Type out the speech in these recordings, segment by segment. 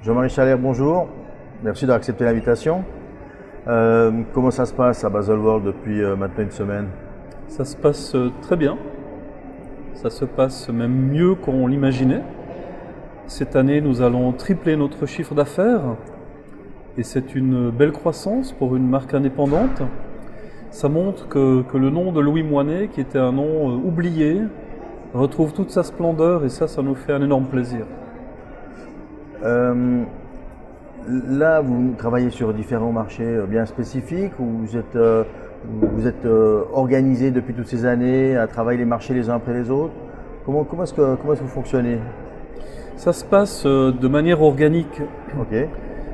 Jean-Marie Chalère, bonjour. Merci d'avoir accepté l'invitation. Comment ça se passe à Baselworld depuis maintenant une semaine? Ça se passe très bien. Ça se passe même mieux qu'on l'imaginait. Cette année, nous allons tripler notre chiffre d'affaires et c'est une belle croissance pour une marque indépendante. Ça montre que le nom de Louis Moinet, qui était un nom oublié, retrouve toute sa splendeur et ça nous fait un énorme plaisir. Là, vous travaillez sur différents marchés bien spécifiques ou vous êtes organisé depuis toutes ces années à travailler les marchés les uns après les autres? Comment est-ce que vous fonctionnez? Ça se passe de manière organique. Ok.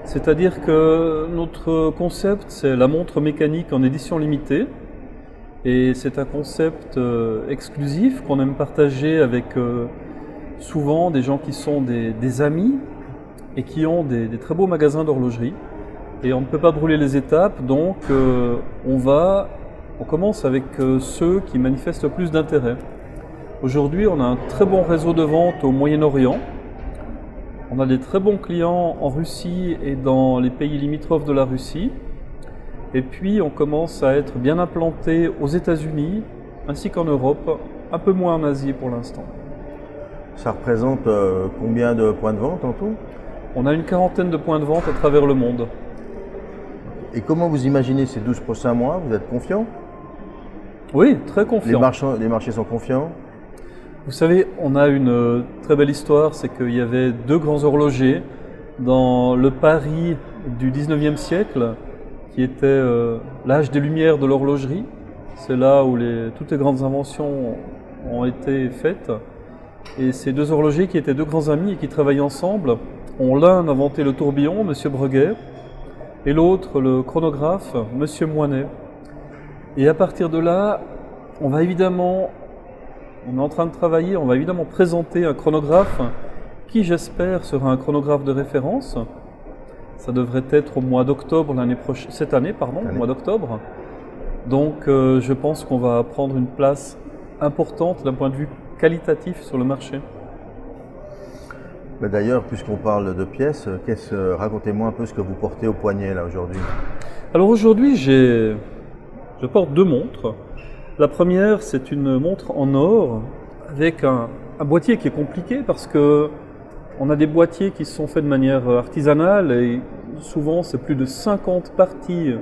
C'est-à-dire que notre concept, c'est la montre mécanique en édition limitée. Et c'est un concept exclusif qu'on aime partager avec souvent des gens qui sont des amis et qui ont des très beaux magasins d'horlogerie. Et on ne peut pas brûler les étapes, donc on commence avec ceux qui manifestent le plus d'intérêt. Aujourd'hui, on a un très bon réseau de vente au Moyen-Orient. On a des très bons clients en Russie et dans les pays limitrophes de la Russie. Et puis, on commence à être bien implanté aux États-Unis ainsi qu'en Europe, un peu moins en Asie pour l'instant. Ça représente combien de points de vente en tout? On a une quarantaine de points de vente à travers le monde. Et comment vous imaginez ces 12 prochains mois? Vous êtes confiant? Oui, très confiant. Les marchés sont confiants? Vous savez, on a une très belle histoire, c'est qu'il y avait deux grands horlogers dans le Paris du 19e siècle, qui était l'âge des Lumières de l'horlogerie. C'est là où toutes les grandes inventions ont été faites. Et ces deux horlogers, qui étaient deux grands amis et qui travaillaient ensemble, ont l'un inventé le tourbillon, M. Breguet, et l'autre le chronographe, M. Moinet. Et à partir de là, on est en train de travailler, on va évidemment présenter un chronographe qui, j'espère, sera un chronographe de référence. Ça devrait être au mois d'octobre cette année, au mois d'octobre. Donc je pense qu'on va prendre une place importante d'un point de vue qualitatif sur le marché. D'ailleurs, puisqu'on parle de pièces, racontez-moi un peu ce que vous portez au poignet là aujourd'hui. Alors aujourd'hui, je porte deux montres. La première, c'est une montre en or avec un boîtier qui est compliqué parce que on a des boîtiers qui sont faits de manière artisanale et souvent c'est plus de 50 parties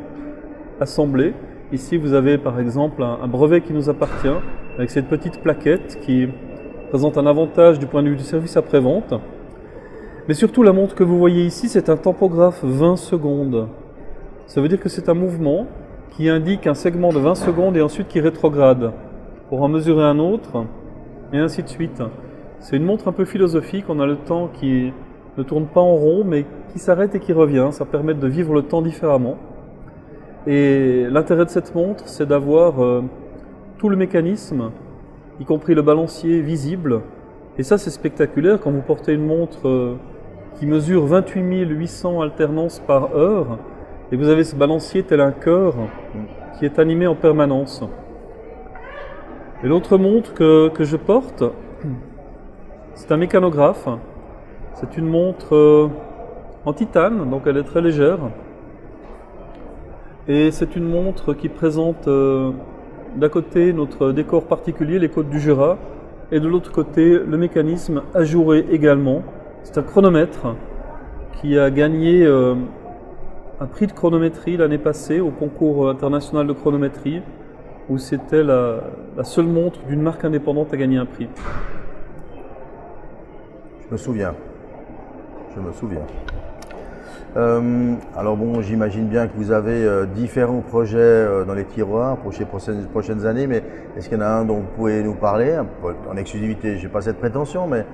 assemblées. Ici, vous avez par exemple un brevet qui nous appartient avec cette petite plaquette qui présente un avantage du point de vue du service après-vente. Mais surtout, la montre que vous voyez ici, c'est un tampographe 20 secondes. Ça veut dire que c'est un mouvement qui indique un segment de 20 secondes et ensuite qui rétrograde pour en mesurer un autre et ainsi de suite. C'est une montre un peu philosophique, on a le temps qui ne tourne pas en rond mais qui s'arrête et qui revient. Ça permet de vivre le temps différemment. Et l'intérêt de cette montre, c'est d'avoir tout le mécanisme, y compris le balancier visible. Et ça, c'est spectaculaire quand vous portez une montre qui mesure 28 800 alternances par heure et vous avez ce balancier tel un cœur qui est animé en permanence. Et l'autre montre que je porte, c'est un mécanographe. C'est une montre en titane, donc elle est très légère. Et c'est une montre qui présente d'un côté notre décor particulier, les côtes du Jura, et de l'autre côté le mécanisme ajouré également. C'est un chronomètre qui a gagné un prix de chronométrie l'année passée au concours international de chronométrie où c'était la seule montre d'une marque indépendante à gagner un prix. Je me souviens. Alors bon, j'imagine bien que vous avez différents projets dans les tiroirs pour ces prochaines années, mais est-ce qu'il y en a un dont vous pouvez nous parler en exclusivité? Je n'ai pas cette prétention, mais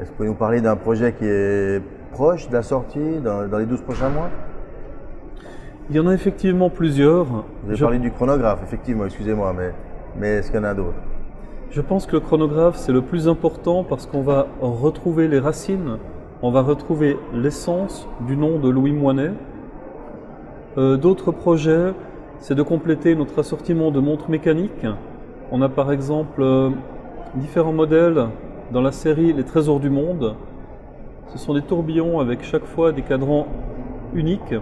est-ce que vous pouvez nous parler d'un projet qui est proche de la sortie dans les 12 prochains mois? Il y en a effectivement plusieurs. Vous avez parlé du chronographe, effectivement, excusez-moi, mais est-ce qu'il y en a d'autres? Je pense que le chronographe, c'est le plus important parce qu'on va retrouver les racines, on va retrouver l'essence du nom de Louis Moinet. D'autres projets, c'est de compléter notre assortiment de montres mécaniques. On a par exemple différents modèles dans la série Les Trésors du Monde. Ce sont des tourbillons avec chaque fois des cadrans uniques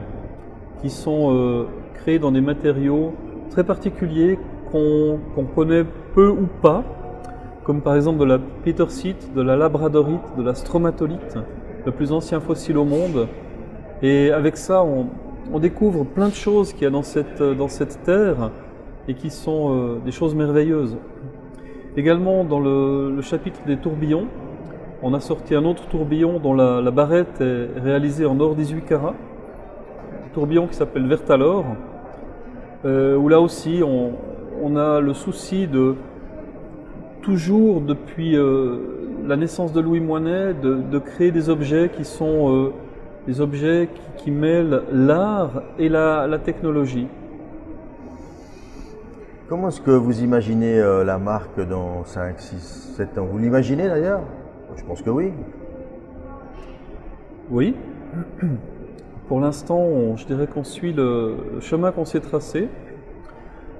qui sont créés dans des matériaux très particuliers qu'on connaît peu ou pas, comme par exemple de la petersite, de la labradorite, de la stromatolite, le plus ancien fossile au monde. Et avec ça, on découvre plein de choses qu'il y a dans cette terre et qui sont des choses merveilleuses. Également, dans le chapitre des tourbillons, on a sorti un autre tourbillon dont la barrette est réalisée en or 18 carats, un tourbillon qui s'appelle Vertalor, où là aussi on a le souci de, toujours depuis la naissance de Louis Moinet, de créer des objets qui sont des objets qui mêlent l'art et la technologie. Comment est-ce que vous imaginez la marque dans 5, 6, 7 ans? Vous l'imaginez d'ailleurs? Je pense que oui. Oui. Pour l'instant, je dirais qu'on suit le chemin qu'on s'est tracé.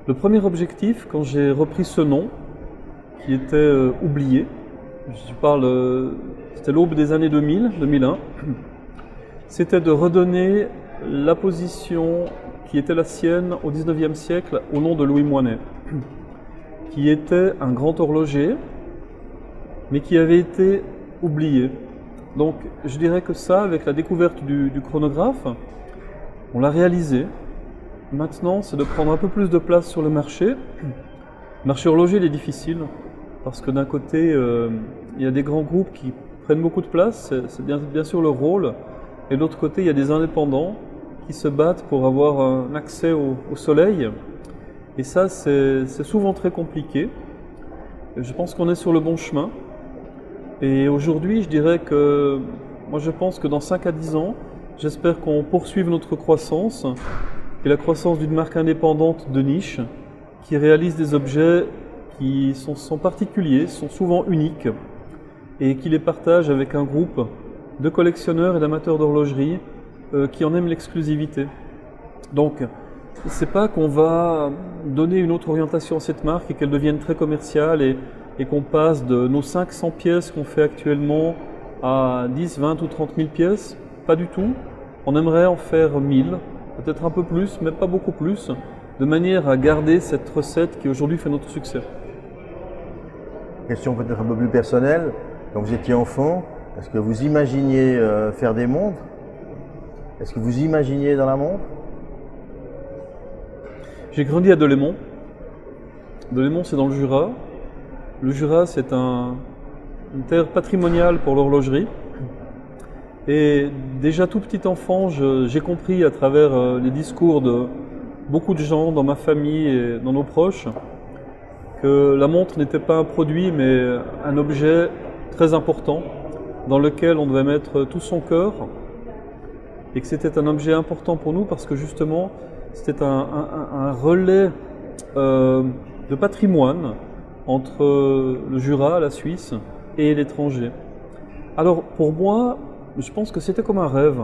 Le premier objectif, quand j'ai repris ce nom, qui était oublié, c'était l'aube des années 2000, 2001, c'était de redonner la position qui était la sienne au XIXe siècle au nom de Louis Moinet, qui était un grand horloger, mais qui avait été oublié. Donc je dirais que ça, avec la découverte du chronographe, on l'a réalisé. Maintenant, c'est de prendre un peu plus de place sur le marché. Le marché horloger, il est difficile, parce que d'un côté, il y a des grands groupes qui prennent beaucoup de place, c'est bien sûr leur rôle, et de l'autre côté, il y a des indépendants qui se battent pour avoir un accès au soleil, et ça, c'est souvent très compliqué. Je pense qu'on est sur le bon chemin. Et aujourd'hui, je dirais que moi je pense que dans 5 à 10 ans, j'espère qu'on poursuive notre croissance et la croissance d'une marque indépendante de niche qui réalise des objets qui sont particuliers, sont souvent uniques et qui les partage avec un groupe de collectionneurs et d'amateurs d'horlogerie qui en aiment l'exclusivité. Donc, c'est pas qu'on va donner une autre orientation à cette marque et qu'elle devienne très commerciale et qu'on passe de nos 500 pièces qu'on fait actuellement à 10, 20 ou 30 000 pièces. Pas du tout. On aimerait en faire 1000, peut-être un peu plus, mais pas beaucoup plus, de manière à garder cette recette qui aujourd'hui fait notre succès. Question peut-être un peu plus personnelle. Quand vous étiez enfant, est-ce que vous imaginiez faire des montres? Est-ce que vous imaginiez dans la montre? J'ai grandi à Delémont. Delémont, c'est dans le Jura. Le Jura, c'est une terre patrimoniale pour l'horlogerie. Et déjà tout petit enfant, j'ai compris à travers les discours de beaucoup de gens dans ma famille et dans nos proches que la montre n'était pas un produit, mais un objet très important dans lequel on devait mettre tout son cœur et que c'était un objet important pour nous parce que justement, c'était un relais de patrimoine entre le Jura, la Suisse et l'étranger. Alors pour moi, je pense que c'était comme un rêve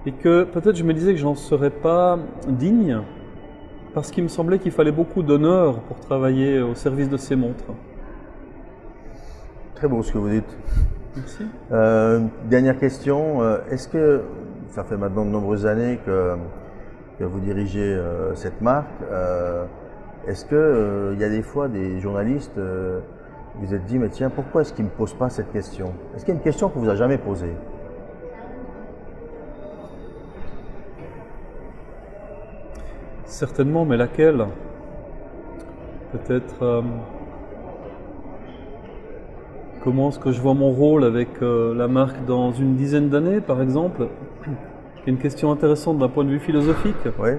et que peut-être je me disais que j'en serais pas digne parce qu'il me semblait qu'il fallait beaucoup d'honneur pour travailler au service de ces montres. Très beau ce que vous dites. Merci. Dernière question, est-ce que ça fait maintenant de nombreuses années que vous dirigez cette marque, est-ce qu'il y a des fois des journalistes, vous vous êtes dit, mais tiens, pourquoi est-ce qu'ils ne me posent pas cette question? Est-ce qu'il y a une question qu'on ne vous a jamais posée? Certainement, mais laquelle? Peut-être comment est-ce que je vois mon rôle avec la marque dans une dizaine d'années, par exemple? C'est une question intéressante d'un point de vue philosophique. Oui.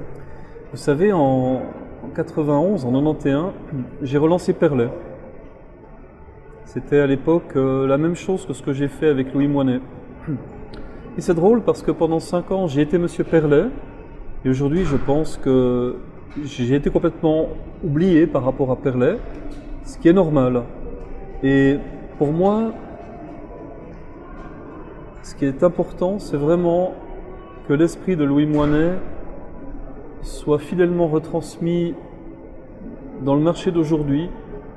Vous savez, en 91, en 91, j'ai relancé Perlet. C'était à l'époque la même chose que ce que j'ai fait avec Louis Moinet. Et c'est drôle parce que pendant 5 ans, j'ai été Monsieur Perlet. Et aujourd'hui, je pense que j'ai été complètement oublié par rapport à Perlet, ce qui est normal. Et pour moi, ce qui est important, c'est vraiment que l'esprit de Louis Moinet soit fidèlement retransmis dans le marché d'aujourd'hui,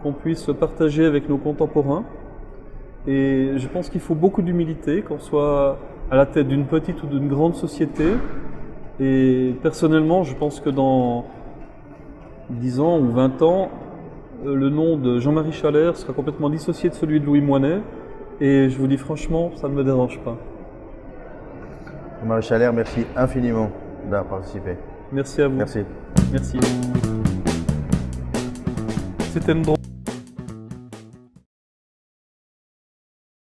qu'on puisse le partager avec nos contemporains Et je pense qu'il faut beaucoup d'humilité, qu'on soit à la tête d'une petite ou d'une grande société. Et personnellement, je pense que dans 10 ans ou 20 ans, le nom de Jean-Marie Chalère sera complètement dissocié de celui de Louis Moinet. Et je vous dis franchement, ça ne me dérange pas. Jean-Marie Chalère, merci infiniment d'avoir participé. Merci à vous. Merci. Merci. C'était une drôle.